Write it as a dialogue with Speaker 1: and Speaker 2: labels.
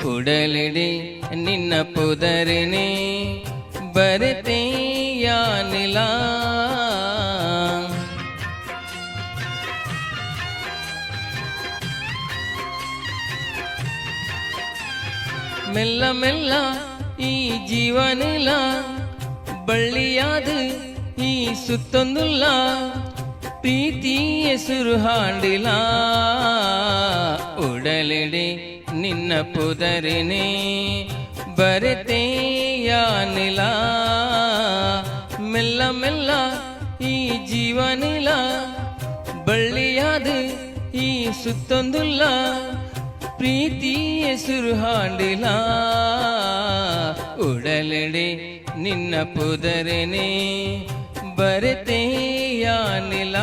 Speaker 1: ಉಡಲಿಡೆ ನಿನ್ನ ಪುದರಿನೇ ಬರತೆಯಾನಿಲ ಮೆಲ್ಲ ಮೆಲ್ಲ ಈ ಜೀವನಿಲ ಬಳ್ಳಿಯಾದ ಈ ಸುತ್ತೊಂದುಲ್ಲ ಪ್ರೀತಿ ಹೆಸರು ಹಾಡಿಲ ಉಡಲಿಡೆ ನಿನ್ನ ಪುದರಿನೇ ಬರತೆಯಾನಿಲ ಮೆಲ್ಲ ಮೆಲ್ಲ ಈ ಜೀವನಿಲ ಬಳ್ಳಿಯಾದ ಈ ಸುತ್ತೊಂದುಲ್ಲ ಪ್ರೀತಿ ಹೆಸರು ಹಾಡಿಲ ಉಡಲಿಡೆ ನಿನ್ನ ಪುದರಿನೇ ಬರತೆಯಾನಿಲ